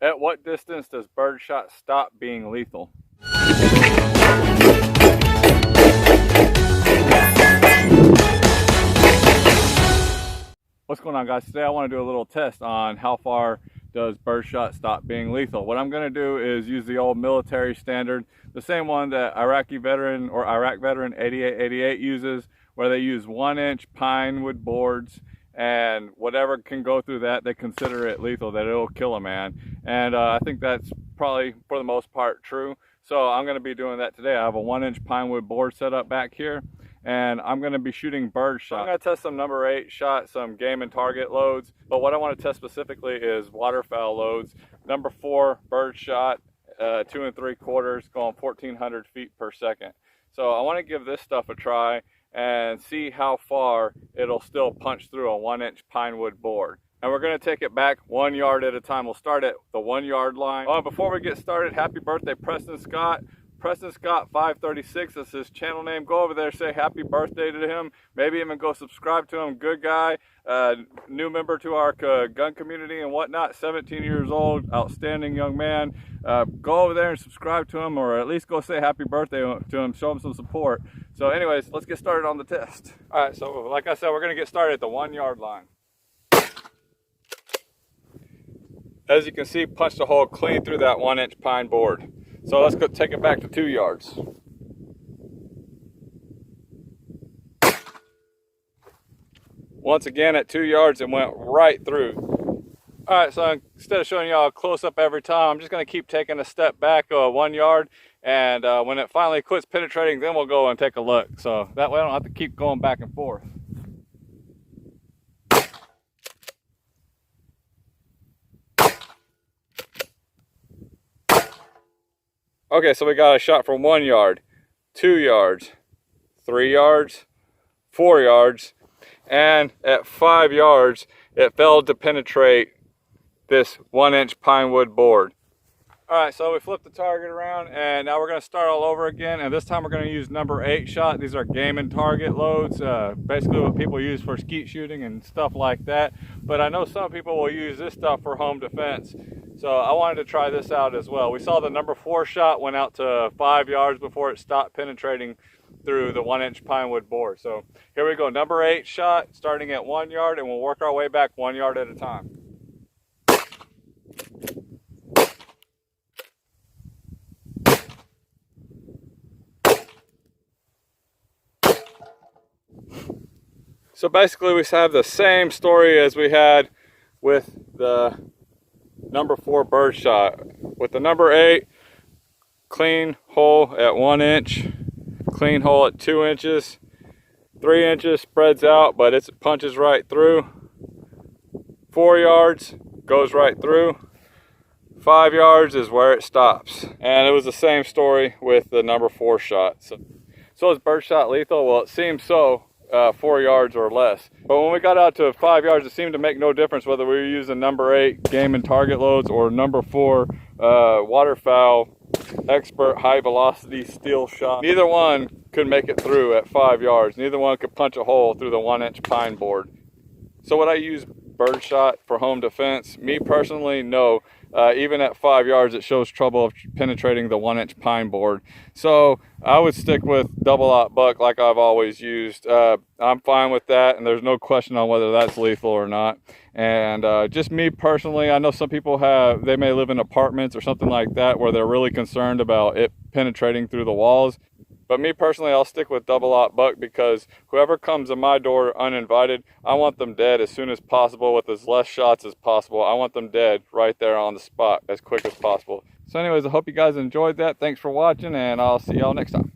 At what distance does birdshot stop being lethal? What's going on, guys? Today I want to do a little test on how far does birdshot stop being lethal. What I'm going to do is use the old military standard, the same one that Iraq veteran 8888 uses, where they use 1-inch pine wood boards, and whatever can go through that, they consider it lethal, that it'll kill a man. And I think that's probably, for the most part, true. So I'm going to be doing that today. I have a 1-inch pine wood board set up back here, and I'm going to be shooting birdshot. I'm going to test some number 8 shot, some game and target loads, but what I want to test specifically is waterfowl loads. Number 4 birdshot, 2 3/4, going 1,400 feet per second. So I want to give this stuff a try and see how far it'll still punch through a 1-inch pine wood board. And we're going to take it back 1 yard at a time. We'll start at the 1 yard line. Before we get started, happy birthday, Preston Scott. Preston Scott 536, that's his channel name. Go over there, say happy birthday to him. Maybe even go subscribe to him. Good guy, new member to our gun community and whatnot. 17 years old, outstanding young man. Go over there and subscribe to him, or at least go say happy birthday to him. Show him some support. So anyways, let's get started on the test. All right, so like I said, we're going to get started at the 1 yard line. As you can see, punched a hole clean through that 1-inch pine board. So let's go take it back to 2 yards. Once again at 2 yards, it went right through. All right, so instead of showing y'all a close up every time, I'm just gonna keep taking a step back 1 yard, and when it finally quits penetrating, then we'll go and take a look. So that way I don't have to keep going back and forth. Okay, so we got a shot from 1 yard, 2 yards, 3 yards, 4 yards, and at 5 yards, it failed to penetrate this 1-inch pine wood board. All right, so we flipped the target around, and now we're going to start all over again, and this time we're going to use number 8 shot. These are game and target loads, basically what people use for skeet shooting and stuff like that. But I know some people will use this stuff for home defense. So I wanted to try this out as well. We saw the number 4 shot went out to 5 yards before it stopped penetrating through the 1-inch pine wood board. So here we go, number 8 shot, starting at 1 yard, and we'll work our way back 1 yard at a time. So basically we have the same story as we had with the number 4 birdshot. With the number 8, clean hole at 1 inch, clean hole at 2 inches, 3 inches spreads out, but it punches right through. 4 yards goes right through. 5 yards is where it stops. And it was the same story with the number 4 shot. So is birdshot lethal? Well, it seems so. 4 yards or less. But when we got out to 5 yards, it seemed to make no difference whether we were using number 8 game and target loads or number 4 waterfowl expert high velocity steel shot. Neither one could make it through at 5 yards. Neither one could punch a hole through the 1-inch pine board. So would I use birdshot for home defense? Me personally, no. Even at 5 yards, it shows trouble of penetrating the 1-inch pine board. So I would stick with double-aught buck like I've always used. I'm fine with that, and there's no question on whether that's lethal or not. And just me personally, I know some people they may live in apartments or something like that where they're really concerned about it penetrating through the walls. But me personally, I'll stick with double-aught buck, because whoever comes to my door uninvited, I want them dead as soon as possible with as less shots as possible. I want them dead right there on the spot as quick as possible. So anyways, I hope you guys enjoyed that. Thanks for watching, and I'll see y'all next time.